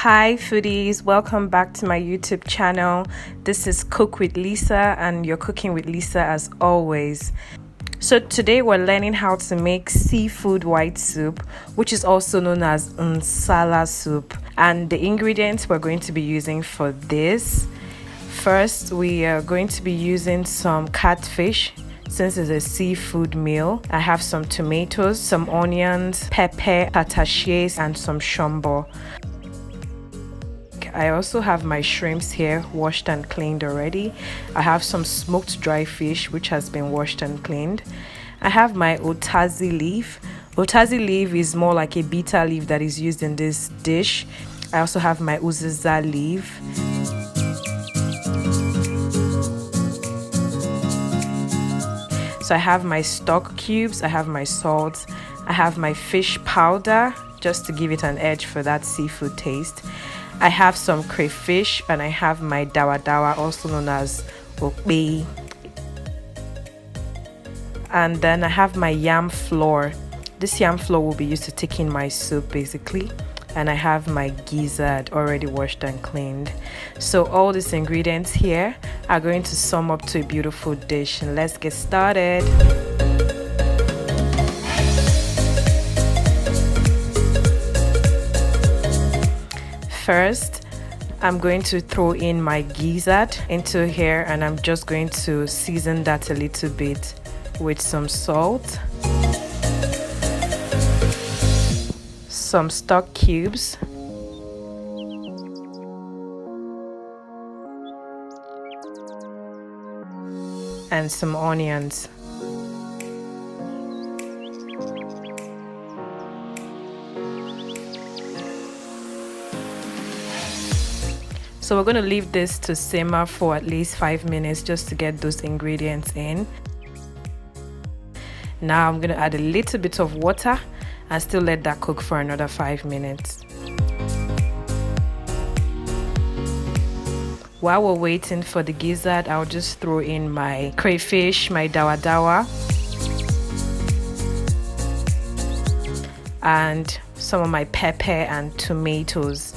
Hi foodies, welcome back to my YouTube channel. This is Cook with Lisa and you're cooking with Lisa as always. So today we're learning how to make seafood white soup, which is also known as Nsala soup. And the ingredients we're going to be using for this: first, we are going to be using some catfish. Since it's a seafood meal, I have some tomatoes, some onions, pepper, attaches, and some shombo. I also have my shrimps here, washed and cleaned already. I have some smoked dry fish, which has been washed and cleaned. I have my Utazi leaf. Utazi leaf is more like a bitter leaf that is used in this dish. I also have my Uziza leaf. So I have my stock cubes, I have my salt, I have my fish powder, just to give it an edge for that seafood taste. I have some crayfish, and I have my dawadawa, also known as Okpei. And then I have my yam flour. This yam flour will be used to thicken my soup basically. And I have my gizzard already washed and cleaned. So all these ingredients here are going to sum up to a beautiful dish. And let's get started. First, I'm going to throw in my gizzard into here, and I'm just going to season that a little bit with some salt, some stock cubes, and some onions. So we're going to leave this to simmer for at least 5 minutes just to get those ingredients in. Now I'm going to add a little bit of water and still let that cook for another 5 minutes. While we're waiting for the gizzard, I'll just throw in my crayfish, my dawadawa, and some of my pepper and tomatoes.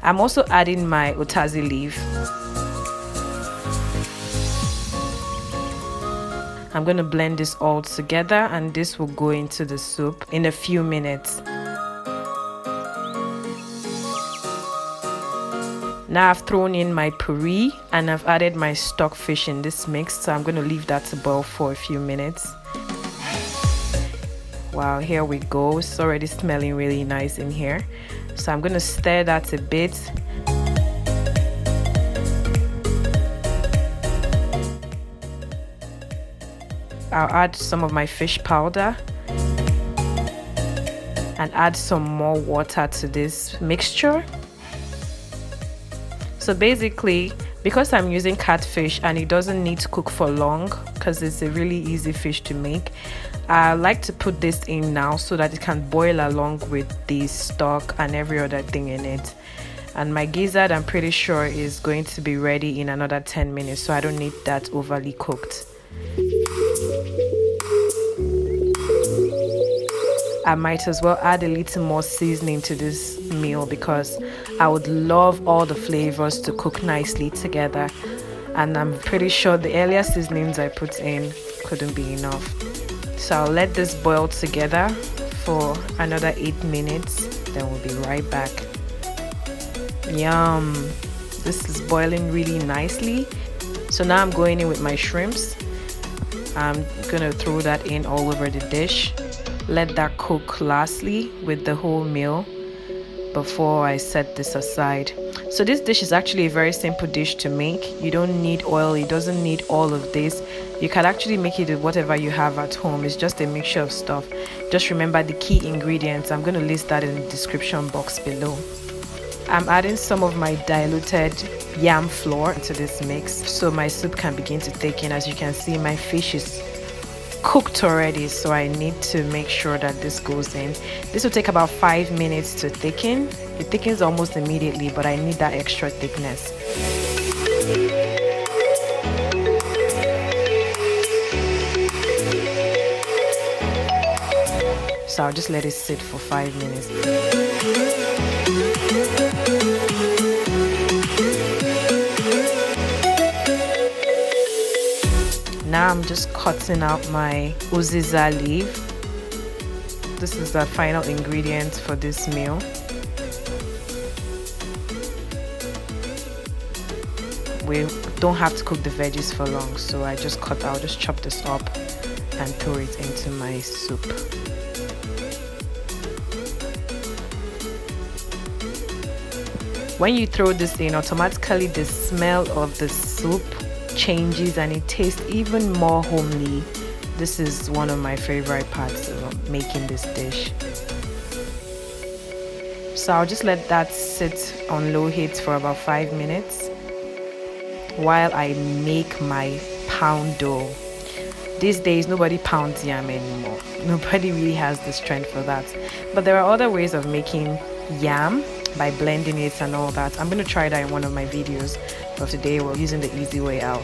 I'm also adding my Utazi leaf. I'm going to blend this all together, and this will go into the soup in a few minutes. Now I've thrown in my puree and I've added my stock fish in this mix, so I'm going to leave that to boil for a few minutes. Wow, here we go. It's already smelling really nice in here. So I'm going to stir that a bit. I'll add some of my fish powder and add some more water to this mixture. So basically, because I'm using catfish and it doesn't need to cook for long because it's a really easy fish to make, I like to put this in now so that it can boil along with the stock and every other thing in it. And my gizzard, I'm pretty sure, is going to be ready in another 10 minutes, so I don't need that overly cooked. I might as well add a little more seasoning to this meal because I would love all the flavors to cook nicely together, and I'm pretty sure the earlier seasonings I put in couldn't be enough. So I'll let this boil together for another 8 minutes, then we'll be right back. Yum! This is boiling really nicely. So now I'm going in with my shrimps. I'm gonna throw that in all over the dish. Let that cook lastly with the whole meal before I set this aside. So this dish is actually a very simple dish to make. You don't need oil, it doesn't need all of this. You can actually make it with whatever you have at home. It's just a mixture of stuff. Just remember the key ingredients. I'm going to list that in the description box below. I'm adding some of my diluted yam flour into this mix so my soup can begin to thicken. As you can see, my fish is cooked already, so I need to make sure that this goes in. This will take about 5 minutes to thicken. It thickens almost immediately, but I need that extra thickness. So I'll just let it sit for 5 minutes. Now I'm just cutting out my Uziza leaf. This is the final ingredient for this meal. We don't have to cook the veggies for long, so I'll just chop this up and throw it into my soup. When you throw this in, automatically the smell of the soup changes and it tastes even more homely. This is one of my favorite parts of making this dish. So I'll just let that sit on low heat for about 5 minutes while I make my pound dough. These days nobody pounds yam anymore. Nobody really has the strength for that. But there are other ways of making yam by blending it and all that. I'm going to try that in one of my videos, but today we're using the easy way out.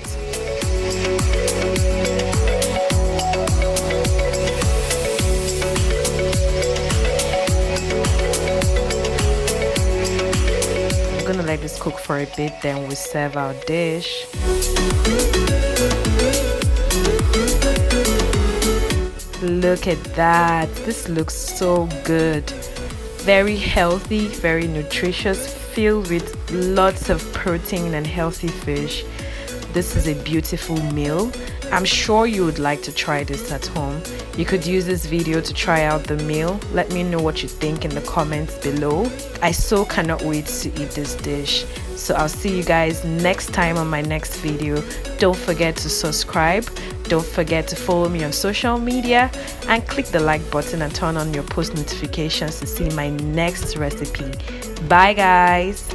I'm going to let this cook for a bit, then we serve our dish. Look at that. This looks so good. Very healthy, very nutritious, filled with lots of protein and healthy fish. This is a beautiful meal. I'm sure you would like to try this at home. You could use this video to try out the meal. Let me know what you think in the comments below. I so cannot wait to eat this dish. So I'll see you guys next time on my next video. Don't forget to subscribe. Don't forget to follow me on social media and click the like button and turn on your post notifications to see my next recipe. Bye guys.